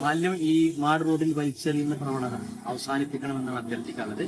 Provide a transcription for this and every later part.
മാലിന്യം ഈ മാട് റോഡിൽ വലിച്ചെറിയുന്ന പ്രവണത അവസാനിപ്പിക്കണമെന്നാണ് അഭ്യർത്ഥിക്കാനുള്ളത്.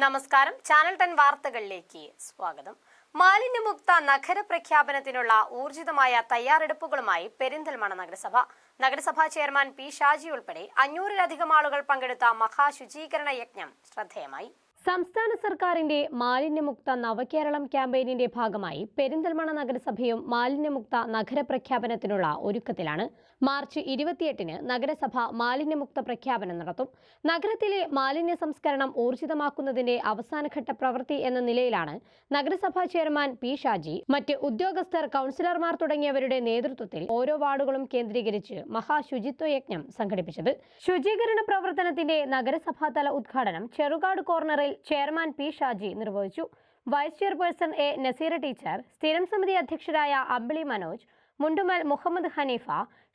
നമസ്കാരം, ചാനൽ 10 വാർത്തകളിലേക്ക് സ്വാഗതം. മാലിന്യമുക്ത നഗര പ്രഖ്യാപനത്തിനുള്ള ഊർജിതമായ തയ്യാറെടുപ്പുകളുമായി പെരിന്തൽമണ്ണ നഗരസഭ. നഗരസഭാ ചെയർമാൻ പി ഷാജി ഉൾപ്പെടെ 500-ലധികം ആളുകൾ പങ്കെടുത്ത മഹാശുചീകരണ യജ്ഞം ശ്രദ്ധേയമായി. സംസ്ഥാന സർക്കാരിന്റെ മാലിന്യമുക്ത നവകേരളം ക്യാമ്പയിനിന്റെ ഭാഗമായി പെരിന്തൽമണ്ണ നഗരസഭയും മാലിന്യമുക്ത നഗര പ്രഖ്യാപനത്തിനുള്ള ഒരുക്കത്തിലാണ്. മാർച്ച് 28-ന് നഗരസഭ മാലിന്യമുക്ത പ്രഖ്യാപനം നടത്തും. നഗരത്തിലെ മാലിന്യ സംസ്കരണം ഊർജിതമാക്കുന്നതിന്റെ അവസാനഘട്ട പ്രവൃത്തി എന്ന നിലയിലാണ് നഗരസഭാ ചെയർമാൻ പി ഷാജി, മറ്റ് ഉദ്യോഗസ്ഥർ, കൗൺസിലർമാർ തുടങ്ങിയവരുടെ നേതൃത്വത്തിൽ ഓരോ വാർഡുകളും കേന്ദ്രീകരിച്ച് മഹാശുചിത്വ യജ്ഞം സംഘടിപ്പിച്ചത്. ശുചീകരണ പ്രവർത്തനത്തിന്റെ നഗരസഭാതല ഉദ്ഘാടനം ചെറുകാട് കോർണറിൽ ചെയർമാൻ പി ഷാജി നിർവഹിച്ചു. Vice chairperson A Naseera teacher, സ്ഥിരം സമിതി അധ്യക്ഷരായ Ambili Manoj, Mundumal Muhammad Hanifa,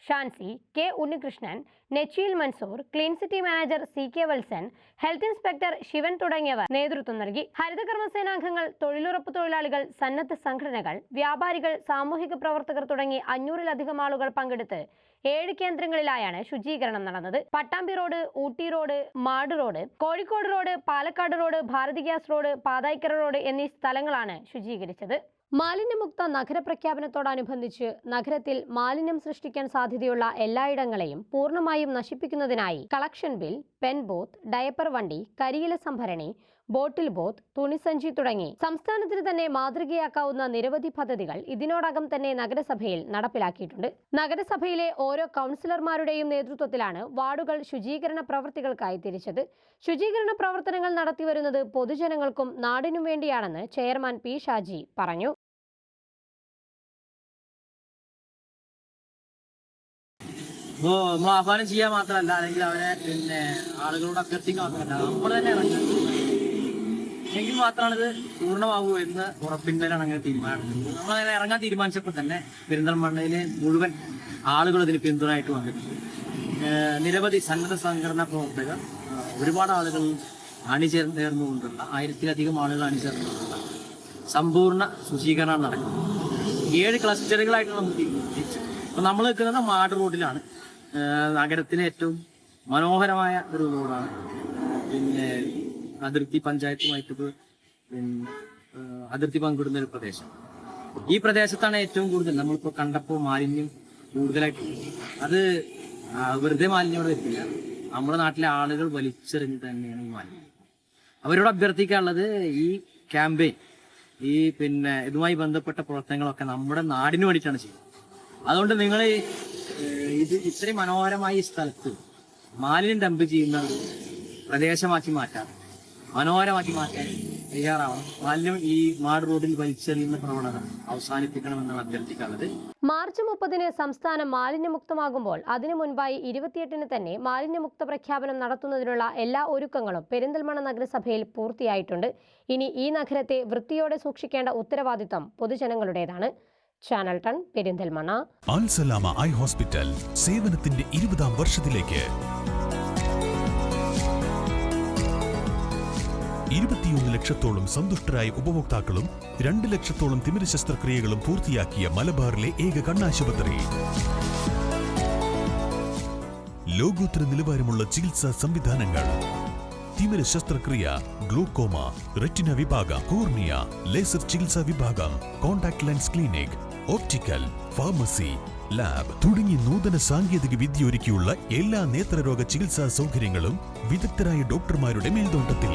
Shancy, K Unnikrishnan, Nechiyil Mansoor, clean city manager C K Valsan, health inspector Sivan തുടങ്ങിയവർ നേതൃത്വം നൽകി. ഹരിതകർമ്മസേനാംഗങ്ങൾ, തൊഴിലുറപ്പ് തൊഴിലാളികൾ, സന്നദ്ധ സംഘടനകൾ, വ്യാപാരികൾ, സാമൂഹിക പ്രവർത്തകർ തുടങ്ങി 500-ലധികം ആളുകൾ പങ്കെടുത്ത് 7 കേന്ദ്രങ്ങളിലായാണ് ശുചീകരണം നടന്നത്. പട്ടാമ്പി റോഡ്, ഊട്ടി റോഡ്, മാട് road, Kozhikode road, Palakkad road, Bharathi gas road, Pathayikkara road എന്നീ സ്ഥലങ്ങളാണ് ശുചീകരിച്ചത്. മാലിന്യമുക്ത നഗര പ്രഖ്യാപനത്തോടനുബന്ധിച്ച് നഗരത്തിൽ മാലിന്യം സൃഷ്ടിക്കാൻ സാധ്യതയുള്ള എല്ലായിടങ്ങളെയും പൂർണ്ണമായും നശിപ്പിക്കുന്നതിനായി collection bill, pen booth, diaper വണ്ടി, കരിയില സംഭരണി, ബോട്ടിൽ ബൂത്ത്, തുണിസഞ്ചി തുടങ്ങി സംസ്ഥാനത്തിന് തന്നെ മാതൃകയാക്കാവുന്ന നിരവധി പദ്ധതികൾ ഇതിനോടകം തന്നെ നഗരസഭയിൽ നടപ്പിലാക്കിയിട്ടുണ്ട്. നഗരസഭയിലെ ഓരോ കൗൺസിലർമാരുടെയും നേതൃത്വത്തിലാണ് വാർഡുകൾ ശുചീകരണ പ്രവൃത്തികൾക്കായി തിരിച്ചത്. ശുചീകരണ പ്രവർത്തനങ്ങൾ നടത്തിവരുന്നത് പൊതുജനങ്ങൾക്കും നാടിനും വേണ്ടിയാണെന്ന് ചെയർമാൻ പി ഷാജി പറഞ്ഞു. നമ്മൾ ആഹ്വാനം ചെയ്യാൻ മാത്രമല്ല, അല്ലെങ്കിൽ അവരെ ആളുകളോട് അഭ്യർത്ഥിക്കാൻ മാത്രമല്ല, നമ്മൾ തന്നെ എങ്കിൽ മാത്രമാണ് ഇത് പൂർണ്ണമാകൂ എന്ന് ഉറപ്പിന്മേലാണ് അങ്ങനെ തീരുമാനിക്കുന്നത്. നമ്മളങ്ങനെ ഇറങ്ങാൻ തീരുമാനിച്ചപ്പോൾ തന്നെ പെരിന്തൽമണ്ണയിലെ മുഴുവൻ ആളുകൾ ഇതിന് പിന്തുണയായിട്ട് വന്നിട്ടുണ്ട്. നിരവധി സന്നദ്ധ സംഘടനാ പ്രവർത്തകർ, ഒരുപാട് ആളുകൾ അണിചേർന്നുകൊണ്ടുള്ള 1000-ലധികം ആളുകൾ അണിചേർന്നുകൊണ്ടുള്ള സമ്പൂർണ്ണ ശുചീകരണം നടക്കുന്നത്. 7 ക്ലസ്റ്ററുകളായിട്ട് നമുക്ക് തിരിച്ചു. അപ്പം നമ്മൾ നിൽക്കുന്നത് മാട് റോഡിലാണ്. നഗരത്തിലെ ഏറ്റവും മനോഹരമായ ഒരു റോഡാണ്. അതിർത്തി പഞ്ചായത്തുമായിട്ട് അതിർത്തി പങ്കിടുന്ന ഒരു പ്രദേശം. ഈ പ്രദേശത്താണ് ഏറ്റവും കൂടുതൽ നമ്മളിപ്പോൾ കണ്ടപ്പോൾ മാലിന്യം കൂടുതലായിട്ട്. അത് വെറുതെ മാലിന്യം ഇവിടെ എത്തില്ല, നമ്മുടെ നാട്ടിലെ ആളുകൾ വലിച്ചെറിഞ്ഞിട്ട് തന്നെയാണ് ഈ മാലിന്യം. അവരോട് അഭ്യർത്ഥിക്കാനുള്ളത്, ഈ ക്യാമ്പയിൻ, ഈ ഇതുമായി ബന്ധപ്പെട്ട പ്രവർത്തനങ്ങളൊക്കെ നമ്മുടെ നാടിന് വേണ്ടിയിട്ടാണ് ചെയ്യുന്നത്. അതുകൊണ്ട് നിങ്ങൾ ഇത് ഇത്രയും മനോഹരമായ ഈ സ്ഥലത്ത് മാലിന്യം ഡംപ് ചെയ്യുന്ന പ്രദേശമാക്കി മാറ്റാൻ, മനോഹരമാക്കി മാറ്റാൻ തയ്യാറാവണം. മാലിന്യം ഈ മാട് റോഡിൽ വലിച്ചെറിയുന്ന പ്രവണത അവസാനിപ്പിക്കണമെന്നാണ് അഭ്യർത്ഥിക്കാനുള്ളത്. മാർച്ച് 30-ന് സംസ്ഥാനം മാലിന്യമുക്തമാകുമ്പോൾ അതിനു മുൻപായി 28-ന് തന്നെ മാലിന്യമുക്ത പ്രഖ്യാപനം നടത്തുന്നതിനുള്ള എല്ലാ ഒരുക്കങ്ങളും പെരിന്തൽമണ്ണ നഗരസഭയിൽ പൂർത്തിയായിട്ടുണ്ട്. ഇനി ഈ നഗരത്തെ വൃത്തിയോടെ സൂക്ഷിക്കേണ്ട ഉത്തരവാദിത്തം പൊതുജനങ്ങളുടേതാണ്. ചാനൽ 10 പെരിന്തൽമണ്ണ. അൽ സലാമ ഐ ഹോസ്പിറ്റൽ സേവനത്തിന്റെ 20-ാം വർഷത്തിലേക്ക്. 21 ലക്ഷത്തോളം സന്തുഷ്ടരായ ഉപഭോക്താക്കളും 2 ലക്ഷത്തോളം തിമിര ശസ്ത്രക്രിയകളും പൂർത്തിയാക്കിയ മലബാറിലെ ഏക കണ്ണാശുപത്രി. ലോകോത്തര നിലവാരമുള്ള ചികിത്സാ സംവിധാനങ്ങൾ, തിമിര ശസ്ത്രക്രിയ, ഗ്ലൂക്കോമ, റെറ്റിന വിഭാഗം, കോർണിയ, ലേസർ ചികിത്സാ വിഭാഗം, contact lens clinic, optical, pharmacy, lab തുടങ്ങി നൂതന സാങ്കേതിക വിദ്യ ഒരുക്കിയുള്ള എല്ലാ നേത്രരോഗ ചികിത്സാ സൗകര്യങ്ങളും വിദഗ്ധരായ ഡോക്ടർമാരുടെ മേൽനോട്ടത്തിൽ.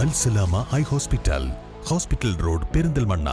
Al Salama eye hospital, hospital road, Perinthalmanna.